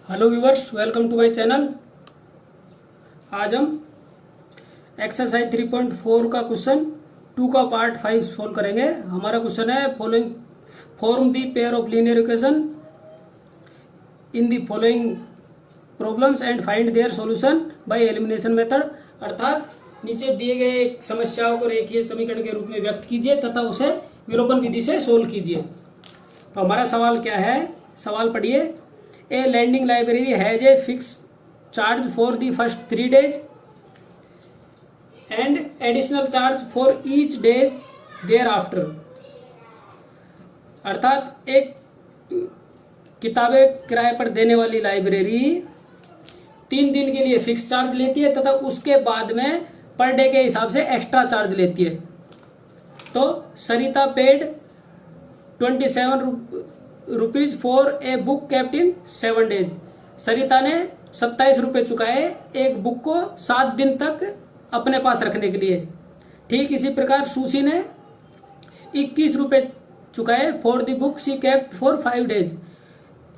Hello viewers, welcome to my channel. आज हम exercise 3.4 का क्वेश्चन 2 का पार्ट 5 सोल्व करेंगे। हमारा क्वेश्चन है following form the pair of linear equation in the following problems and find their solution by elimination method. अर्थात नीचे दिए गए समस्याओं को रेखीय समीकरण के रूप में व्यक्त कीजिए तथा उसे विलोपन विधि से सोल्व कीजिए। तो हमारा सवाल क्या है, सवाल पढ़िए। A lending library has a fixed charge for the first 3 days and additional charge for each days thereafter। अर्थात एक किताबें किराए पर देने वाली लाइब्रेरी 3 दिन के लिए फिक्स चार्ज लेती है तथा उसके बाद में पर डे के हिसाब से एक्स्ट्रा चार्ज लेती है। तो Sarita paid 27 rupees for a book kept in 7 days. Sarita ने 27 रुपये चुकाए एक बुक को 7 दिन तक अपने पास रखने के लिए। ठीक इसी प्रकार सुशी ने 21 रुपये चुकाए for the book she kept for 5 days.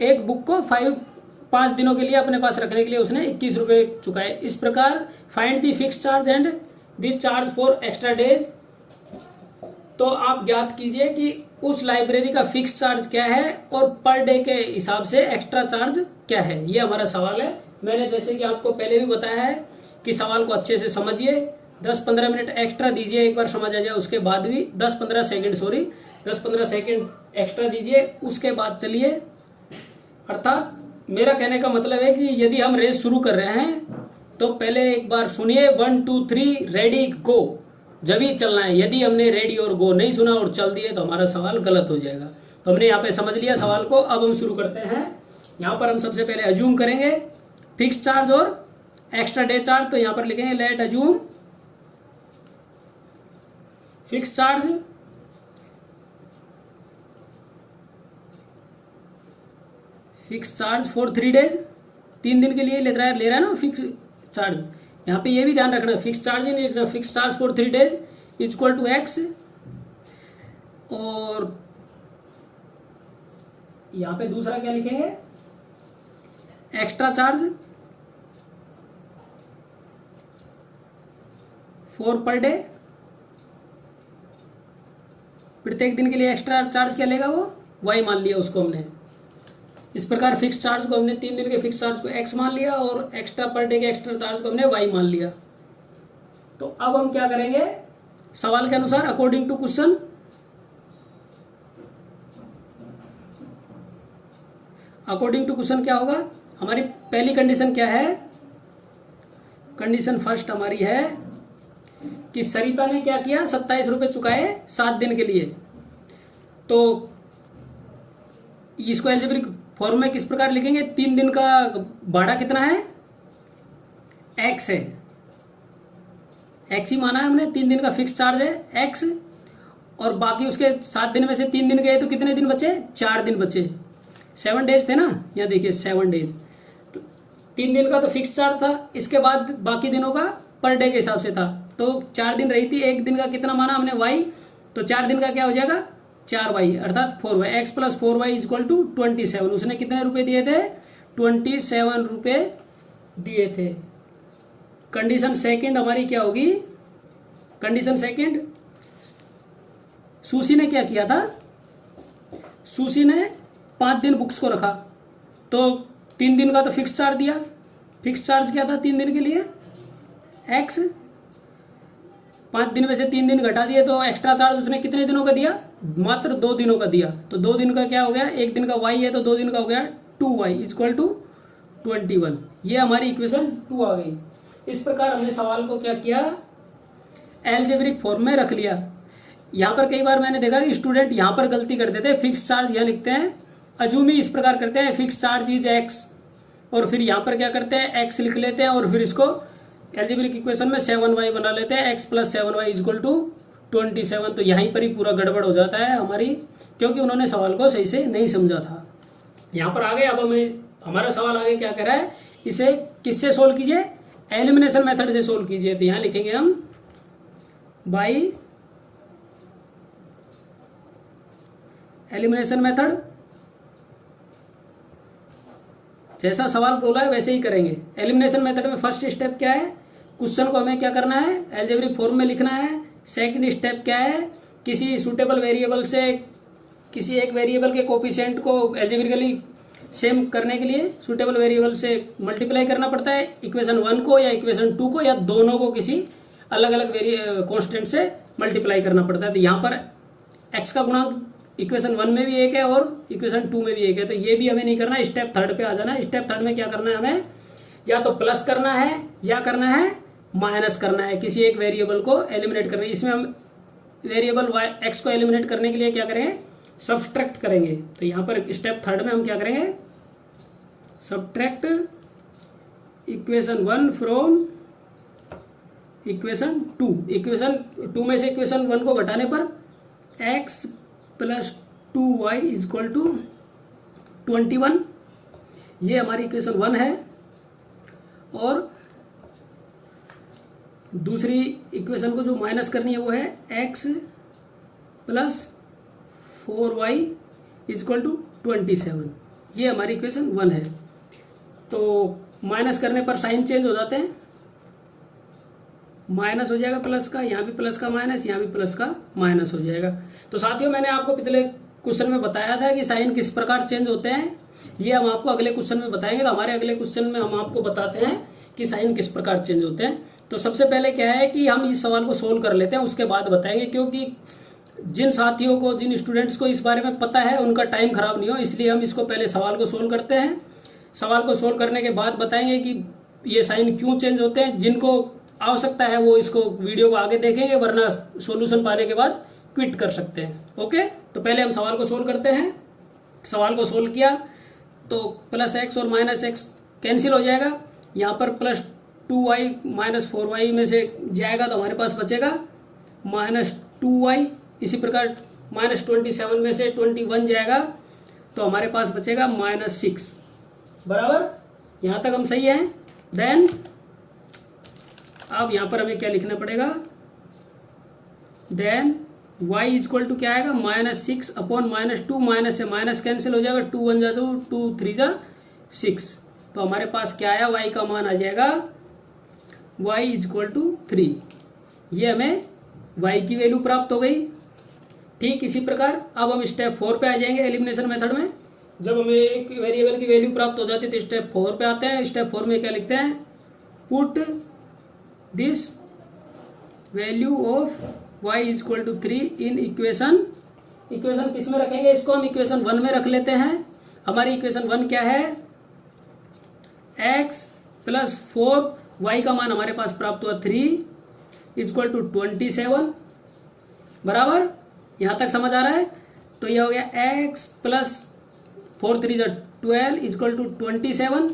एक बुक को 5 दिनों के लिए अपने पास रखने के लिए उसने 21 रुपये चुकाए। इस प्रकार find the fix charge and the charge for extra days. तो आप ज्ञात कीजिए कि उस लाइब्रेरी का फिक्स चार्ज क्या है और पर डे के हिसाब से एक्स्ट्रा चार्ज क्या है। ये हमारा सवाल है। मैंने जैसे कि आपको पहले भी बताया है कि सवाल को अच्छे से समझिए, 10-15 मिनट एक्स्ट्रा दीजिए, एक बार समझ आ जाए उसके बाद भी 10-15 सेकंड एक्स्ट्रा दीजिए, उसके बाद चलिए। अर्थात मेरा कहने का मतलब है कि यदि हम रेस शुरू कर रहे हैं तो पहले एक बार सुनिए 1 2 3 रेडी गो, जब ही चलना है। यदि हमने रेडी और गो नहीं सुना और चल दिए तो हमारा सवाल गलत हो जाएगा। तो हमने यहाँ पे समझ लिया सवाल को। अब हम शुरू करते हैं। यहाँ पर हम सबसे पहले अज्यूम करेंगे फिक्स चार्ज और एक्स्ट्रा डे चार्ज। तो यहाँ पर लिखेंगे late assume fix charge for 3 days. 3 दिन के लिए ले रहा है ना फिक्स चार्ज। यहाँ पे ये भी ध्यान रखना, फिक्स चार्ज ही नहीं लिखना, fix charge for 3 days equal to x. और यहाँ पे दूसरा क्या लिखेंगे, extra charge for per day. प्रत्येक दिन के लिए एक्स्ट्रा चार्ज क्या लेगा वो वाई मान लिया उसको हमने। इस प्रकार फिक्स चार्ज को हमने 3 दिन के फिक्स चार्ज को x मान लिया और एक्स्ट्रा पर डे के एक्स्ट्रा चार्ज को हमने y मान लिया। तो अब हम क्या करेंगे सवाल के अनुसार according to question. According to question क्या होगा, हमारी पहली कंडीशन क्या है, कंडीशन फर्स्ट हमारी है कि सरिता ने क्या किया, 27 रुपये चुकाए 7 दिन के लिए। तो इसको एल्जेब्रिक फॉर्म में किस प्रकार लिखेंगे, 3 दिन का भाड़ा कितना है, एक्स है, एक्स ही माना है हमने। 3 दिन का फिक्स चार्ज है एक्स और बाकी उसके 7 दिन में से 3 दिन गए तो कितने दिन बचे, 4 दिन बचे। 7 डेज थे ना, यहाँ देखिए 7 डेज। तो 3 दिन का तो फिक्स चार्ज था, इसके बाद बाकी दिनों का पर डे के हिसाब से था। तो 4 दिन रही थी, एक दिन का कितना माना हमने वाई, तो 4 दिन का क्या हो जाएगा 4y अर्थात 4y। X plus 4y equal to 27। उसने कितने रुपए दिए थे, 27 रुपये दिए थे। कंडीशन सेकंड हमारी क्या होगी, कंडीशन सेकंड सुशी ने क्या किया था, सुशी ने 5 दिन बुक्स को रखा। तो 3 दिन का तो फिक्स चार्ज दिया, फिक्स चार्ज क्या था 3 दिन के लिए एक्स। 5 दिन में से 3 दिन घटा दिए तो एक्स्ट्रा चार्ज उसने कितने दिनों का दिया, मात्र 2 दिनों का दिया। तो 2 दिन का क्या हो गया, एक दिन का y है तो 2 दिन का हो गया 2y इक्वल टू 21। ये हमारी इक्वेशन 2 आ गई। इस प्रकार हमने सवाल को क्या किया, एल्जेब्रिक फॉर्म में रख लिया। यहाँ पर कई बार मैंने देखा कि स्टूडेंट यहाँ पर गलती कर देते हैं, फिक्स चार्ज यहाँ लिखते हैं, अज्यूम ही इस प्रकार करते हैं फिक्स चार्ज इज एक्स, और फिर यहाँ पर क्या करते हैं एक्स लिख लेते हैं और फिर इसको एल्जेब्रिक इक्वेशन में 7y बना लेते हैं, x plus 7y equal to 27। तो यहीं पर ही पूरा गड़बड़ हो जाता है हमारी, क्योंकि उन्होंने सवाल को सही से नहीं समझा था। यहाँ पर आगे अब हमें हमारा सवाल आगे क्या कह रहा है, इसे किससे सोल्व कीजिए, एलिमिनेशन मेथड से सोल्व कीजिए। तो यहाँ लिखेंगे हम बाई एलिमिनेशन मेथड। जैसा सवाल बोला है वैसे ही करेंगे। एलिमिनेशन मेथड में फर्स्ट स्टेप क्या है, क्वेश्चन को हमें क्या करना है, एल्जेब्रिक फॉर्म में लिखना है। सेकंड स्टेप क्या है, किसी सूटेबल वेरिएबल से किसी एक वेरिएबल के कोफिशिएंट को एल्जेब्रिकली सेम करने के लिए सूटेबल वेरिएबल से मल्टीप्लाई करना पड़ता है इक्वेशन 1 को या इक्वेशन 2 को, या दोनों को किसी अलग अलग कॉन्स्टेंट से मल्टीप्लाई करना पड़ता है। तो यहाँ पर एक्स का गुणांक इक्वेशन 1 में भी एक है और इक्वेशन 2 में भी एक है, तो ये भी हमें नहीं करना है। स्टेप थर्ड पे आ जाना है। स्टेप थर्ड में क्या करना है, हमें या तो प्लस करना है या करना है माइनस करना है, किसी एक वेरिएबल को एलिमिनेट करना है। इसमें हम वेरिएबल वाई एक्स को एलिमिनेट करने के लिए क्या करेंगे, सब्सट्रैक्ट करेंगे। तो यहाँ पर स्टेप थर्ड में हम क्या करेंगे, subtract equation 1 from equation 2। Equation 2 में से इक्वेशन 1 को घटाने पर x plus 2y is equal to 21, ये हमारी इक्वेशन 1 है। और दूसरी इक्वेशन को जो माइनस करनी है वो है x plus 4y is equal to 27, ये हमारी इक्वेशन 1 है। तो माइनस करने पर साइन चेंज हो जाते हैं, माइनस हो जाएगा प्लस का, यहाँ भी प्लस का माइनस, यहाँ भी प्लस का माइनस हो जाएगा। तो साथियों मैंने आपको पिछले क्वेश्चन में बताया था कि साइन किस प्रकार चेंज होते हैं, ये हम आपको अगले क्वेश्चन में बताएंगे। तो हमारे अगले क्वेश्चन में हम आपको बताते हैं कि साइन किस प्रकार चेंज होते हैं। तो सबसे पहले क्या है कि हम इस सवाल को सोल्व कर लेते हैं, उसके बाद बताएंगे, क्योंकि जिन साथियों को, जिन स्टूडेंट्स को इस बारे में पता है उनका टाइम खराब नहीं हो, इसलिए हम इसको पहले सवाल को सोल्व करते हैं। सवाल को सोल्व करने के बाद बताएंगे कि ये साइन क्यों चेंज होते हैं। जिनको आवश्यकता है वो इसको वीडियो को आगे देखेंगे, वरना सॉल्यूशन पाने के बाद क्विट कर सकते हैं। ओके, तो पहले हम सवाल को सोल्व करते हैं। सवाल को सोल्व किया तो प्लस एक्स और माइनस एक्स कैंसिल हो जाएगा, यहाँ पर प्लस 2y माइनस 4y में से जाएगा तो हमारे पास बचेगा माइनस 2y। इसी प्रकार माइनस 27 में से 21 जाएगा तो हमारे पास बचेगा माइनस 6, बराबर। यहाँ तक हम सही हैं। देन अब यहाँ पर हमें क्या लिखना पड़ेगा, then y is equal to क्या आएगा, -6 अपॉन -2, माइनस से माइनस कैंसिल हो जाएगा, 2 1 जा 2 3 जा 6। तो हमारे पास क्या आया, y का मान आ जाएगा y इज इक्वल टू 3। ये हमें y की वैल्यू प्राप्त हो गई। ठीक इसी प्रकार अब हम स्टेप 4 पे आ जाएंगे एलिमिनेशन मेथड में। जब हमें एक वेरिएबल की वैल्यू प्राप्त हो जाती है तो स्टेप 4 पे आते हैं। स्टेप 4 में क्या लिखते हैं, put this value of y is equal to 3 in equation किस में रखेंगे, इसको हम इक्वेशन 1 में रख लेते हैं। हमारी इक्वेशन 1 क्या है, x प्लस 4, y का मान हमारे पास प्राप्त हुआ 3 इज इक्वल टू 27, बराबर। यहाँ तक समझ आ रहा है। तो यह हो गया x प्लस 4 3 जा 12 is equal to 27।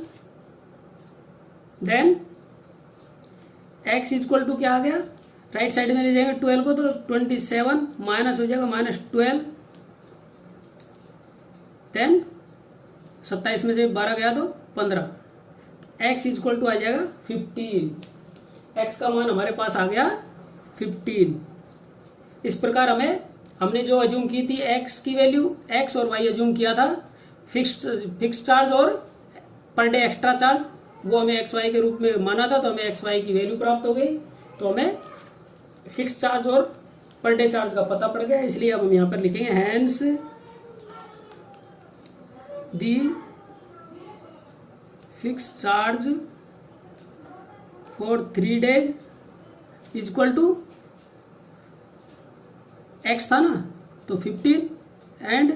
Then x is equal to क्या आ गया, राइट साइड में ले जाएंगे 12 को तो 27 माइनस हो जाएगा -12। देन 27 में से 12 गया तो 15। x इज इक्वल टू आ जाएगा 15। x का मान हमारे पास आ गया 15। इस प्रकार हमने जो अज्यूम की थी x की वैल्यू, x और y अज्यूम किया था, फिक्स चार्ज और पर डे एक्स्ट्रा चार्ज, वो हमें एक्स वाई के रूप में माना था, तो हमें एक्स वाई की वैल्यू प्राप्त हो गई। तो हमें फिक्स चार्ज और पर डे चार्ज का पता पड़ गया। इसलिए अब हम यहाँ पर लिखेंगे hence the fix charge for 3 days is equal to x था ना, तो 15 and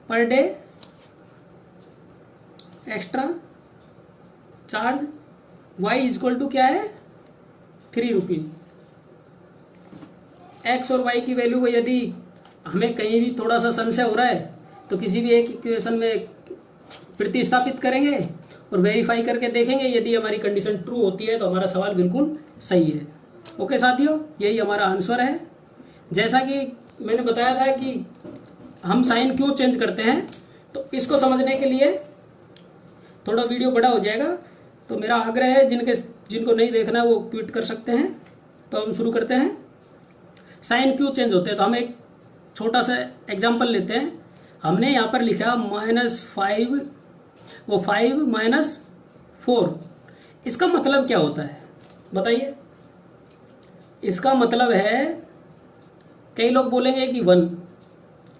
per day extra charge y is equal to क्या है 3 रुपीज। x और y की वैल्यू को यदि हमें कहीं भी थोड़ा सा संशय हो रहा है तो किसी भी एक इक्वेशन में प्रतिस्थापित करेंगे और वेरीफाई करके देखेंगे। यदि हमारी कंडीशन ट्रू होती है तो हमारा सवाल बिल्कुल सही है। ओके साथियों, यही हमारा आंसर है। जैसा कि मैंने बताया था कि हम साइन क्यों चेंज करते हैं, तो इसको समझने के लिए थोड़ा वीडियो बड़ा हो जाएगा, तो मेरा आग्रह है जिनको नहीं देखना है वो क्विट कर सकते हैं। तो हम शुरू करते हैं। साइन क्यों चेंज होते हैं, तो हम एक छोटा सा एग्जांपल लेते हैं। हमने यहाँ पर लिखा -5 वो 5 माइनस 4। इसका मतलब क्या होता है बताइए? इसका मतलब है, कई लोग बोलेंगे कि 1,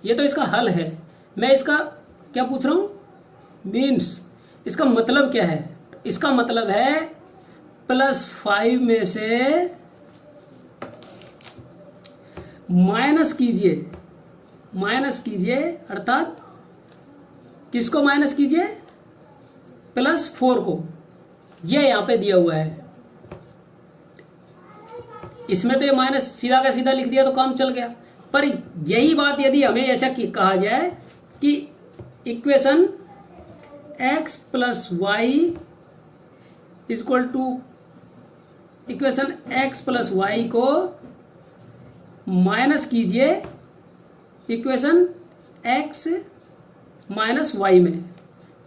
ये तो इसका हल है। मैं इसका क्या पूछ रहा हूँ? मीन्स। इसका मतलब क्या है? तो इसका मतलब है +5 में से माइनस कीजिए, अर्थात किसको माइनस कीजिए? +4 को। ये यहाँ पे दिया हुआ है। इसमें तो ये माइनस सीधा का सीधा लिख दिया तो काम चल गया। पर यही बात यदि हमें ऐसा कहा जाए कि equation x plus y equal to equation x plus y को माइनस कीजिए इक्वेशन x माइनस वाई में,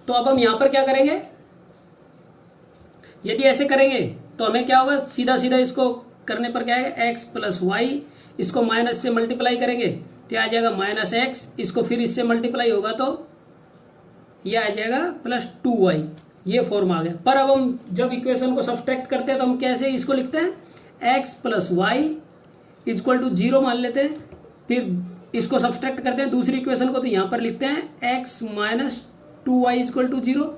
तो अब हम यहां पर क्या करेंगे? यदि ऐसे करेंगे तो हमें क्या होगा? सीधा सीधा इसको करने पर क्या है? x प्लस वाई, इसको माइनस से मल्टीप्लाई करेंगे तो आ जाएगा -x, इसको फिर इससे मल्टीप्लाई होगा तो ये आ जाएगा +2y। ये फॉर्म आ गया। पर अब हम जब इक्वेशन को सब्सट्रैक्ट करते हैं तो हम कैसे इसको लिखते हैं? x plus y equal to 0 मान लेते हैं, फिर इसको सब्सट्रैक्ट करते हैं दूसरी इक्वेशन को, तो यहाँ पर लिखते हैं x minus 2y equal to 0।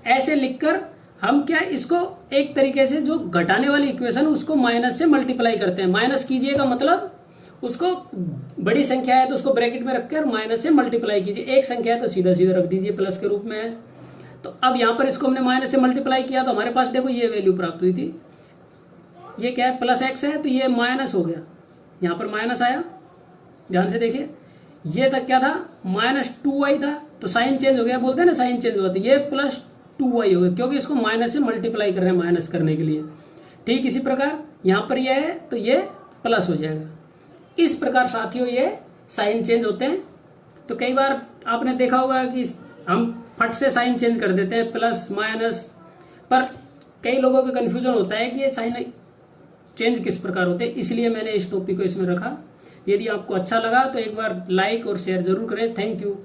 ऐसे लिखकर हम क्या इसको एक तरीके से जो घटाने वाली इक्वेशन उसको माइनस से मल्टीप्लाई करते हैं। माइनस कीजिए का मतलब उसको बड़ी संख्या है तो उसको ब्रैकेट में रखकर माइनस से मल्टीप्लाई कीजिए, एक संख्या है तो सीधा सीधा रख दीजिए प्लस के रूप में है। तो अब यहाँ पर इसको हमने माइनस से मल्टीप्लाई किया तो हमारे पास देखो ये वैल्यू प्राप्त हुई थी। ये क्या है? +x है तो ये माइनस हो गया, यहाँ पर माइनस आया, ध्यान से देखिए। ये तक क्या था? -2y था, तो साइन चेंज हो गया, बोलते हैं ना साइन चेंज हुआ, तो ये +2y हो गया क्योंकि इसको माइनस से मल्टीप्लाई कर रहे हैं माइनस करने के लिए। ठीक इसी प्रकार यहाँ पर ये है तो ये प्लस हो जाएगा। इस प्रकार साथियों ये साइन चेंज होते हैं। तो कई बार आपने देखा होगा कि हम फट से साइन चेंज कर देते हैं प्लस माइनस, पर कई लोगों का कन्फ्यूजन होता है कि ये साइन चेंज किस प्रकार होते हैं, इसलिए मैंने इस टॉपिक को इसमें रखा। यदि आपको अच्छा लगा तो एक बार लाइक और शेयर जरूर करें। Thank you.